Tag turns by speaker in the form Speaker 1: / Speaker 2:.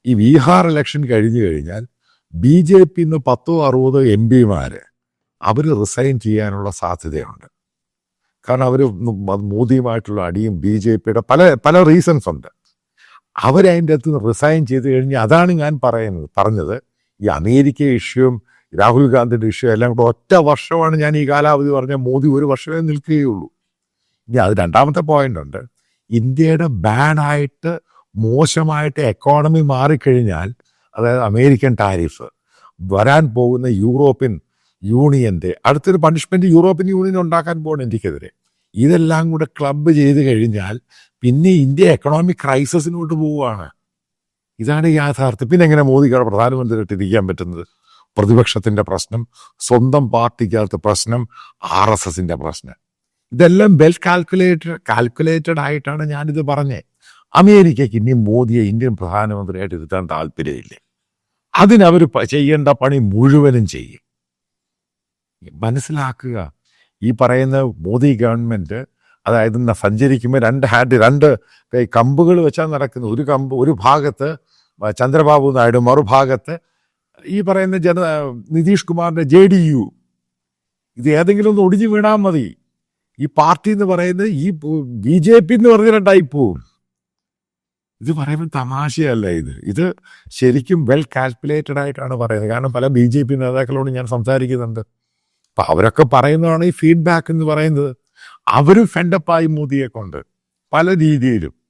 Speaker 1: ഈ ബീഹാർ ഇലക്ഷൻ കഴിഞ്ഞു കഴിഞ്ഞാൽ ബി ജെ പിന്ന് 10-60 എം പിമാർ അവർ റിസൈൻ ചെയ്യാനുള്ള സാധ്യതയുണ്ട്. കാരണം അവർ മോദിയുമായിട്ടുള്ള അടിയും ബി ജെ പിയുടെ പല പല റീസൺസ് ഉണ്ട്. അവരതിൻ്റെ അകത്ത് റിസൈൻ ചെയ്ത് കഴിഞ്ഞാൽ അതാണ് ഞാൻ പറഞ്ഞത് ഈ അമേരിക്ക ഇഷ്യൂവും രാഹുൽ ഗാന്ധിയുടെ ഇഷ്യൂ എല്ലാം കൂടെ ഒറ്റ വർഷമാണ് ഞാൻ ഈ കാലാവധി പറഞ്ഞ മോദി ഒരു വർഷമേ നിൽക്കുകയുള്ളൂ. ഇനി അത് രണ്ടാമത്തെ പോയിന്റ് ഉണ്ട്. ഇന്ത്യയുടെ ബാഡായിട്ട് മോശമായിട്ട് എക്കോണമി മാറിക്കഴിഞ്ഞാൽ, അതായത് അമേരിക്കൻ ടാരിഫ്, വരാൻ പോകുന്ന യൂറോപ്യൻ യൂണിയൻ്റെ അടുത്തൊരു പണിഷ്മെൻറ്റ് യൂറോപ്യൻ യൂണിയൻ ഉണ്ടാക്കാൻ പോകണം ഇന്ത്യക്കെതിരെ. ഇതെല്ലാം കൂടെ ക്ലബ്ബ് ചെയ്ത് കഴിഞ്ഞാൽ പിന്നെ ഇന്ത്യ എക്കണോമിക് ക്രൈസിസിനോട്ട് പോവുകയാണ്. ഇതാണ് യാഥാർത്ഥ്യം. പിന്നെ എങ്ങനെ മോദിക്കാണ് പ്രധാനമന്ത്രിയായിട്ട് ഇരിക്കാൻ പറ്റുന്നത്? പ്രതിപക്ഷത്തിൻ്റെ പ്രശ്നം, സ്വന്തം പാർട്ടിക്കകത്ത് പ്രശ്നം, RSSൻ്റെ പ്രശ്നം, ഇതെല്ലാം വെൽ കാൽക്കുലേറ്റഡ് ആയിട്ടാണ് ഞാനിത് പറഞ്ഞത്. അമേരിക്കയ്ക്ക് ഇനി മോദിയെ ഇന്ത്യൻ പ്രധാനമന്ത്രിയായിട്ട് ഇരുത്താൻ താല്പര്യമില്ലേ? അതിനവർ ചെയ്യേണ്ട പണി മുഴുവനും ചെയ്യും. മനസ്സിലാക്കുക, ഈ പറയുന്ന മോദി ഗവൺമെൻറ് അതായത് സഞ്ചരിക്കുമ്പോൾ രണ്ട് കമ്പുകൾ വെച്ചാൽ നടക്കുന്നത്. ഒരു കമ്പ് ഒരു ഭാഗത്ത് ചന്ദ്രബാബു നായിഡു, മറുഭാഗത്ത് ഈ പറയുന്ന നിതീഷ് കുമാറിൻ്റെ JDU. ഇത് ഏതെങ്കിലും ഒന്ന് ഒടിഞ്ഞു വീണാൽ മതി. ഈ പാർട്ടി എന്ന് പറയുന്നത് ഈ BJP എന്ന് പറഞ്ഞ രണ്ടായി പോവും. ഇത് പറയുമ്പോൾ തമാശയല്ല. ഇത് ശരിക്കും വെൽ കാൽക്കുലേറ്റഡ് ആയിട്ടാണ് പറയുന്നത്. കാരണം പല BJP നേതാക്കളോട് ഞാൻ സംസാരിക്കുന്നുണ്ട്. അപ്പം അവരൊക്കെ പറയുന്നതാണ് ഈ ഫീഡ്ബാക്ക് എന്ന് പറയുന്നത്. അവരും ഫെൻഡപ്പായി മോദിയെ കൊണ്ട് പല രീതിയിലും.